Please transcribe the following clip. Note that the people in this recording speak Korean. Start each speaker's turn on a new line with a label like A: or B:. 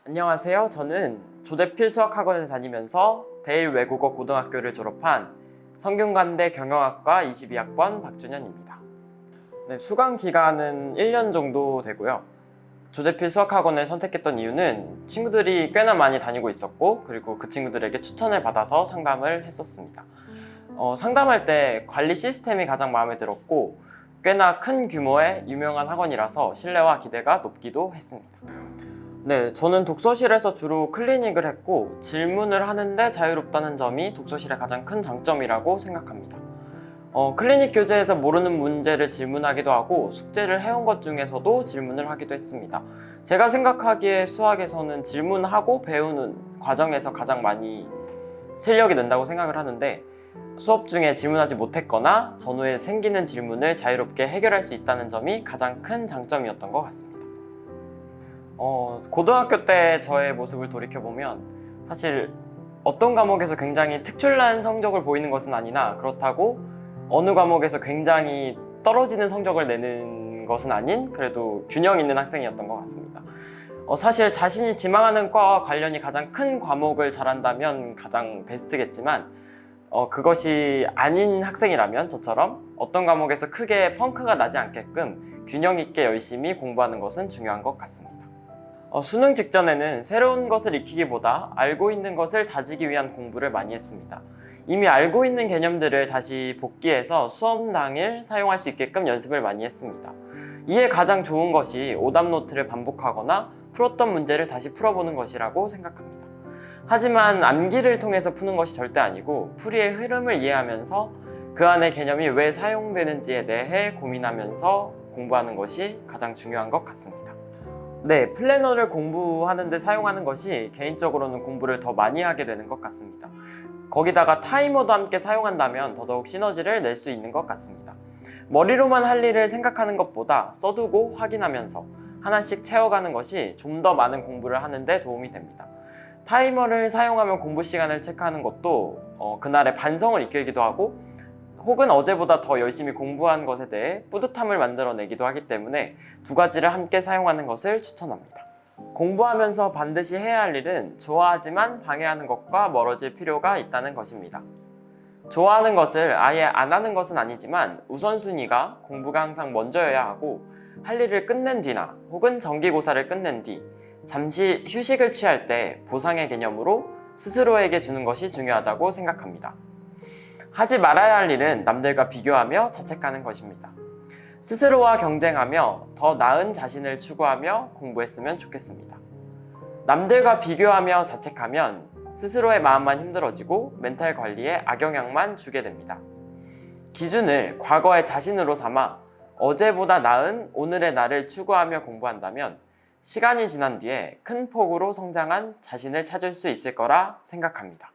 A: 안녕하세요. 저는 조대필 수학학원을 다니면서 대일 외국어 고등학교를 졸업한 성균관대 경영학과 22학번 박준현입니다. 네, 수강 기간은 1년 정도 되고요. 조대필 수학학원을 선택했던 이유는 친구들이 꽤나 많이 다니고 있었고, 그리고 그 친구들에게 추천을 받아서 상담을 했었습니다. 상담할 때 관리 시스템이 가장 마음에 들었고, 꽤나 큰 규모의 유명한 학원이라서 신뢰와 기대가 높기도 했습니다. 네, 저는 독서실에서 주로 클리닉을 했고 질문을 하는데 자유롭다는 점이 독서실의 가장 큰 장점이라고 생각합니다. 클리닉 교재에서 모르는 문제를 질문하기도 하고 숙제를 해온 것 중에서도 질문을 하기도 했습니다. 제가 생각하기에 수학에서는 질문하고 배우는 과정에서 가장 많이 실력이 는다고 생각을 하는데, 수업 중에 질문하지 못했거나 전후에 생기는 질문을 자유롭게 해결할 수 있다는 점이 가장 큰 장점이었던 것 같습니다. 고등학교 때 저의 모습을 돌이켜보면 사실 어떤 과목에서 굉장히 특출난 성적을 보이는 것은 아니나, 그렇다고 어느 과목에서 굉장히 떨어지는 성적을 내는 것은 아닌, 그래도 균형 있는 학생이었던 것 같습니다. 사실 자신이 지망하는 과와 관련이 가장 큰 과목을 잘한다면 가장 베스트겠지만, 그것이 아닌 학생이라면 저처럼 어떤 과목에서 크게 펑크가 나지 않게끔 균형 있게 열심히 공부하는 것은 중요한 것 같습니다. 수능 직전에는 새로운 것을 익히기보다 알고 있는 것을 다지기 위한 공부를 많이 했습니다. 이미 알고 있는 개념들을 다시 복기해서 수업 당일 사용할 수 있게끔 연습을 많이 했습니다. 이에 가장 좋은 것이 오답 노트를 반복하거나 풀었던 문제를 다시 풀어보는 것이라고 생각합니다. 하지만 암기를 통해서 푸는 것이 절대 아니고 풀이의 흐름을 이해하면서 그 안의 개념이 왜 사용되는지에 대해 고민하면서 공부하는 것이 가장 중요한 것 같습니다. 네, 플래너를 공부하는 데 사용하는 것이 개인적으로는 공부를 더 많이 하게 되는 것 같습니다. 거기다가 타이머도 함께 사용한다면 더더욱 시너지를 낼 수 있는 것 같습니다. 머리로만 할 일을 생각하는 것보다 써두고 확인하면서 하나씩 채워가는 것이 좀 더 많은 공부를 하는 데 도움이 됩니다. 타이머를 사용하면 공부 시간을 체크하는 것도 그날의 반성을 이끌기도 하고, 혹은 어제보다 더 열심히 공부한 것에 대해 뿌듯함을 만들어내기도 하기 때문에 두 가지를 함께 사용하는 것을 추천합니다. 공부하면서 반드시 해야 할 일은 좋아하지만 방해하는 것과 멀어질 필요가 있다는 것입니다. 좋아하는 것을 아예 안 하는 것은 아니지만 우선순위가 공부가 항상 먼저여야 하고, 할 일을 끝낸 뒤나 혹은 정기고사를 끝낸 뒤 잠시 휴식을 취할 때 보상의 개념으로 스스로에게 주는 것이 중요하다고 생각합니다. 하지 말아야 할 일은 남들과 비교하며 자책하는 것입니다. 스스로와 경쟁하며 더 나은 자신을 추구하며 공부했으면 좋겠습니다. 남들과 비교하며 자책하면 스스로의 마음만 힘들어지고 멘탈 관리에 악영향만 주게 됩니다. 기준을 과거의 자신으로 삼아 어제보다 나은 오늘의 나를 추구하며 공부한다면 시간이 지난 뒤에 큰 폭으로 성장한 자신을 찾을 수 있을 거라 생각합니다.